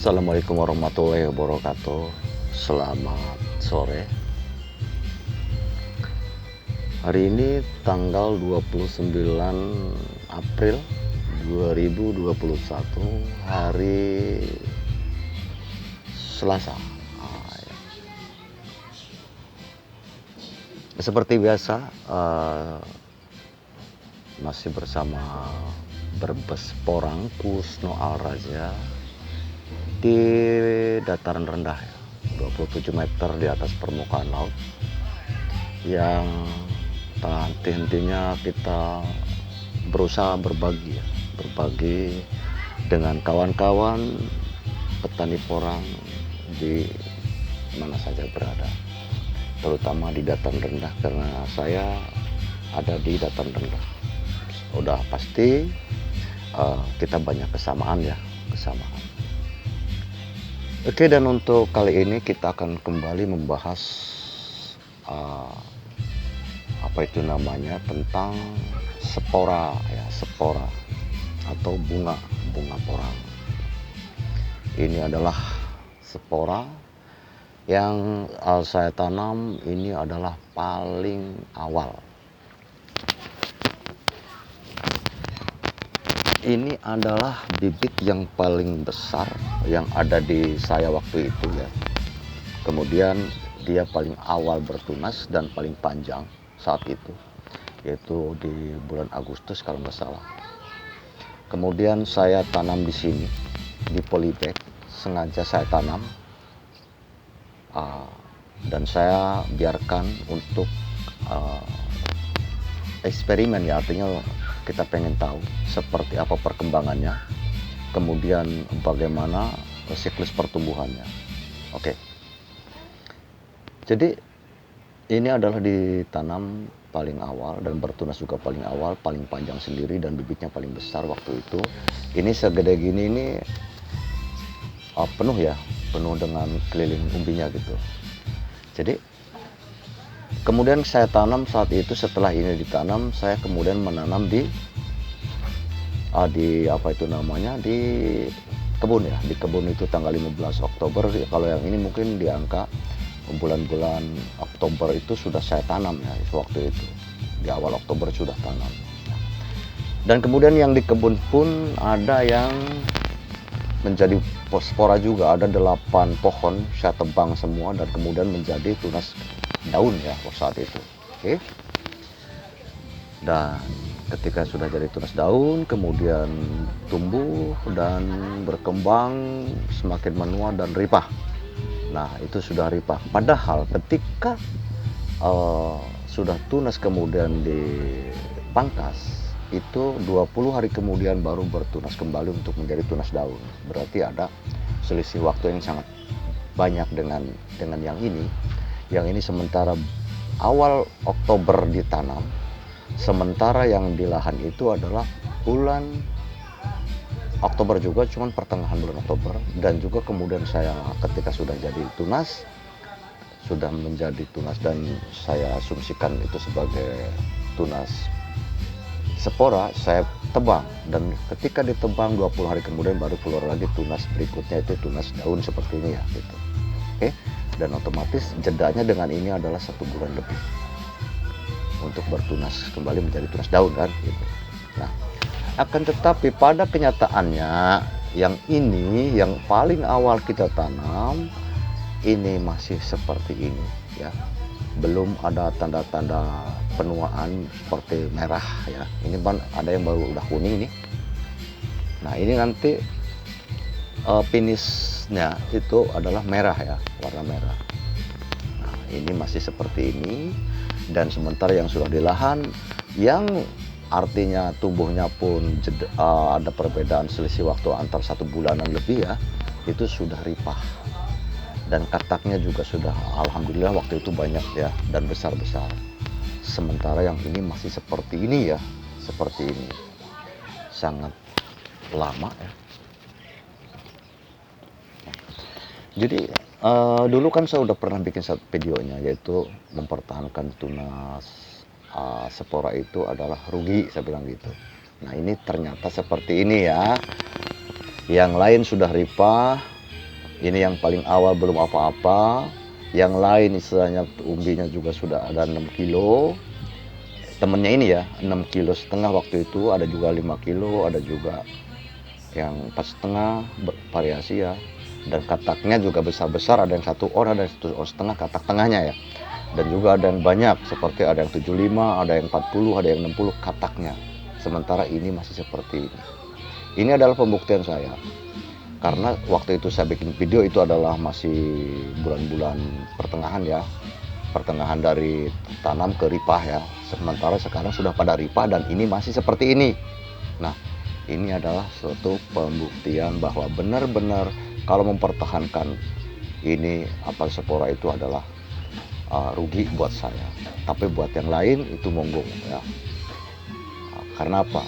Assalamualaikum warahmatullahi wabarakatuh. Selamat sore. Hari ini tanggal 29 April 2021, hari Selasa. Seperti biasa, masih bersama Brebes Porang Kusno Al Raja di dataran rendah, 27 meter di atas permukaan laut, yang tak henti-hentinya kita berusaha berbagi dengan kawan-kawan petani porang di mana saja berada, terutama di dataran rendah, karena saya ada di dataran rendah. Udah pasti kita banyak kesamaan. Oke, dan untuk kali ini kita akan kembali membahas tentang spora atau bunga porang. Ini adalah spora yang saya tanam. Ini adalah paling awal. Ini adalah bibit yang paling besar yang ada di saya waktu itu ya. Kemudian dia paling awal bertunas dan paling panjang saat itu, yaitu di bulan Agustus kalau nggak salah. Kemudian saya tanam di sini di polybag, sengaja saya tanam dan saya biarkan untuk eksperimen ya, artinya kita pengen tahu seperti apa perkembangannya, kemudian bagaimana siklus pertumbuhannya. Oke. Jadi ini adalah ditanam paling awal dan bertunas juga paling awal, paling panjang sendiri, dan bibitnya paling besar waktu itu. Ini segede gini, ini penuh dengan keliling umbinya gitu. Jadi kemudian saya tanam saat itu. Setelah ini ditanam, saya kemudian menanam di kebun ya. Di kebun itu tanggal 15 Oktober. Kalau yang ini mungkin di angka bulan-bulan Oktober itu sudah saya tanam ya, waktu itu. Di awal Oktober sudah tanam. Dan kemudian yang di kebun pun ada yang menjadi spora juga. Ada 8 pohon saya tebang semua dan kemudian menjadi tunas daun ya saat itu. Oke. Dan ketika sudah jadi tunas daun, kemudian tumbuh dan berkembang semakin menua dan ripah. Nah, itu sudah ripah. Padahal ketika sudah tunas kemudian dipangkas, itu 20 hari kemudian baru bertunas kembali untuk menjadi tunas daun. Berarti ada selisih waktu yang sangat banyak dengan yang ini. Yang ini sementara awal Oktober ditanam, sementara yang di lahan itu adalah bulan Oktober juga, cuman pertengahan bulan Oktober. Dan juga kemudian saya ketika sudah jadi tunas, sudah menjadi tunas dan saya asumsikan itu sebagai tunas spora, saya tebang. Dan ketika ditebang 20 hari kemudian baru keluar lagi tunas berikutnya, itu tunas daun seperti ini ya gitu. Oke. Dan otomatis jedanya dengan ini adalah 1 bulan lebih untuk bertunas kembali menjadi tunas daun kan gitu. Nah, akan tetapi pada kenyataannya yang ini, yang paling awal kita tanam, ini masih seperti ini ya. Belum ada tanda-tanda penuaan seperti merah ya. Ini ada yang baru udah kuning nih. Nah, ini nanti finishnya itu adalah merah ya, warna merah. Nah, ini masih seperti ini. Dan sementara yang sudah di lahan, yang artinya tumbuhnya pun ada perbedaan selisih waktu antar 1 bulanan lebih ya, itu sudah ripah. Dan kataknya juga sudah alhamdulillah waktu itu banyak ya, dan besar-besar. Sementara yang ini masih seperti ini ya, seperti ini. Sangat lama ya. Jadi dulu kan saya udah pernah bikin satu videonya, yaitu mempertahankan tunas spora itu adalah rugi, saya bilang gitu. Nah, ini ternyata seperti ini ya. Yang lain sudah ripah, Ini yang paling awal belum apa-apa. Yang lain istilahnya umbinya juga sudah ada 6 kilo. Temennya ini ya 6,5 kilo waktu itu, ada juga 5 kilo, ada juga yang 4,5, variasi ya. Dan kataknya juga besar-besar, ada yang 1 on, ada yang 1,5 on katak tengahnya ya. Dan juga ada yang banyak, seperti ada yang 75, ada yang 40, ada yang 60 kataknya. Sementara ini masih seperti ini. Ini adalah pembuktian saya. Karena waktu itu saya bikin video itu adalah masih bulan-bulan pertengahan ya. Pertengahan dari tanam ke ripah ya. Sementara sekarang sudah pada ripah dan ini masih seperti ini. Nah, ini adalah suatu pembuktian bahwa benar-benar kalau mempertahankan ini apel spora itu adalah rugi buat saya. Tapi buat yang lain itu monggo ya. Karena apa?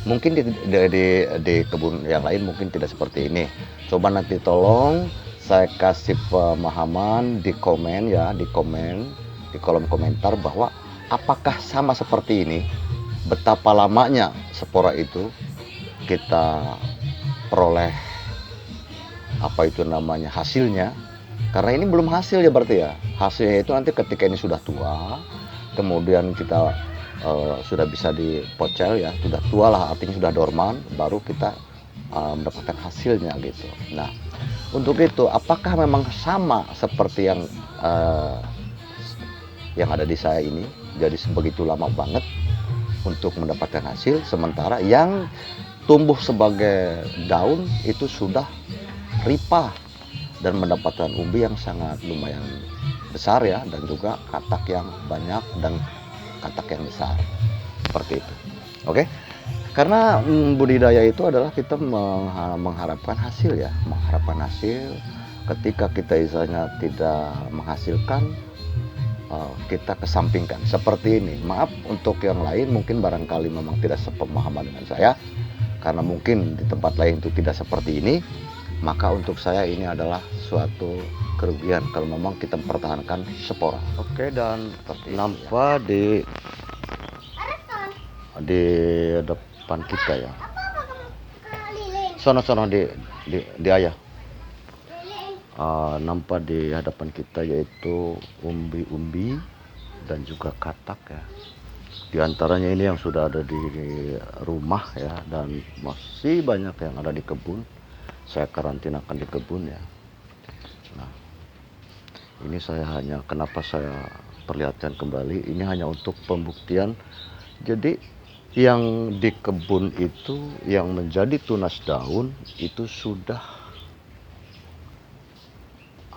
Mungkin di kebun yang lain mungkin tidak seperti ini. Coba nanti tolong saya kasih pemahaman di komen ya, di kolom komentar bahwa apakah sama seperti ini, betapa lamanya spora itu kita peroleh apa itu namanya hasilnya. Karena ini belum hasil ya berarti ya. Hasilnya itu nanti ketika ini sudah tua, kemudian kita sudah bisa dipocel ya, sudah tua lah, artinya sudah dorman, baru kita mendapatkan hasilnya gitu. Nah, untuk itu apakah memang sama seperti yang ada di saya ini, jadi begitu lama banget untuk mendapatkan hasil, sementara yang tumbuh sebagai daun itu sudah ripah dan mendapatkan umbi yang sangat lumayan besar ya, dan juga katak yang banyak dan katak yang besar seperti itu. Oke, karena budidaya itu adalah kita mengharapkan hasil ya, mengharapkan hasil. Ketika kita misalnya tidak menghasilkan, kita kesampingkan seperti ini. Maaf untuk yang lain, mungkin barangkali memang tidak sepemahaman dengan saya, karena mungkin di tempat lain itu tidak seperti ini. Maka untuk saya ini adalah suatu kerugian kalau memang kita mempertahankan spora. Oke, dan nampak di depan kita ya. Sono di ayah. Nampak di hadapan kita yaitu umbi-umbi dan juga katak ya. Di antaranya ini yang sudah ada di rumah ya, dan masih banyak yang ada di kebun. Saya karantinakan di kebun ya. Nah, ini saya hanya, kenapa saya perlihatkan kembali, ini hanya untuk pembuktian. Jadi yang di kebun itu yang menjadi tunas daun itu sudah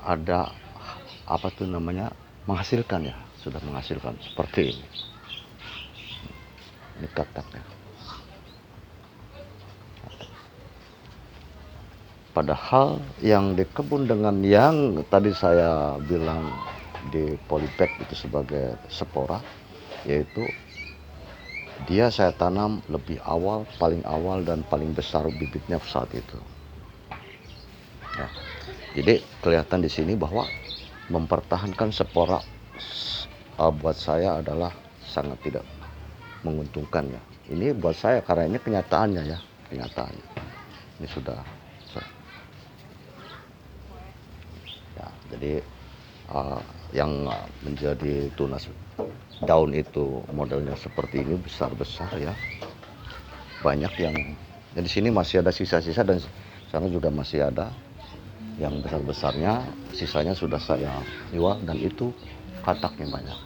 ada apa tuh namanya, menghasilkan ya, sudah menghasilkan seperti ini. Ini kataknya. Padahal yang di kebun dengan yang tadi saya bilang di polybag itu sebagai spora, yaitu dia saya tanam lebih awal, paling awal dan paling besar bibitnya saat itu. Ya, jadi kelihatan di sini bahwa mempertahankan spora buat saya adalah sangat tidak menguntungkan ya. Ini buat saya karena ini kenyataannya ya, kenyataannya. Ini sudah. Ya, jadi yang menjadi tunas daun itu modelnya seperti ini, besar-besar ya. Banyak yang di sini masih ada sisa-sisa, dan sana juga masih ada yang besar-besarnya, sisanya sudah saya jual, dan itu kataknya banyak.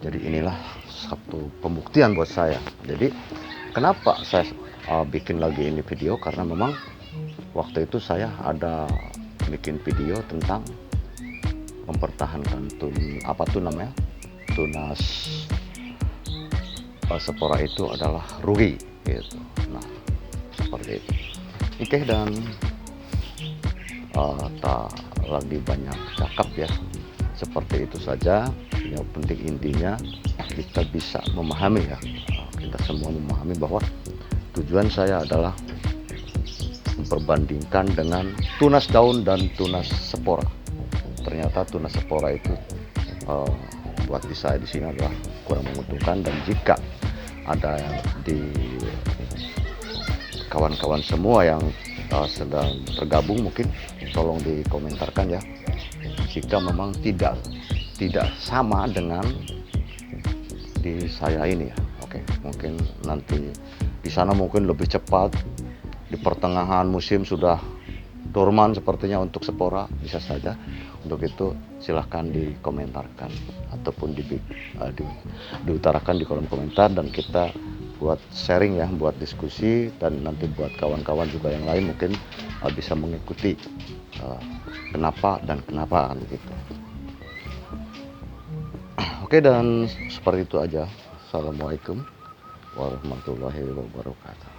Jadi inilah satu pembuktian buat saya. Jadi kenapa saya bikin lagi ini video, karena memang waktu itu saya ada bikin video tentang mempertahankan tunas spora itu adalah rugi gitu. Nah, seperti itu. Oke, dan tak lagi banyak cakap ya, seperti itu saja. Yang penting intinya kita bisa memahami ya, kita semua memahami bahwa tujuan saya adalah memperbandingkan dengan tunas daun dan tunas spora. Ternyata tunas spora itu buat saya di sini adalah kurang menguntungkan, dan jika ada yang di kawan-kawan semua yang sedang tergabung, mungkin tolong dikomentarkan ya, jika memang tidak sama dengan di saya ini ya. Oke, mungkin nanti di sana mungkin lebih cepat, di pertengahan musim sudah dorman sepertinya untuk spora, bisa saja. Untuk itu silahkan dikomentarkan ataupun diutarakan di kolom komentar, dan kita buat sharing ya, buat diskusi, dan nanti buat kawan-kawan juga yang lain mungkin bisa mengikuti kenapa dan kenapa gitu. Oke, dan seperti itu aja. Assalamualaikum warahmatullahi wabarakatuh.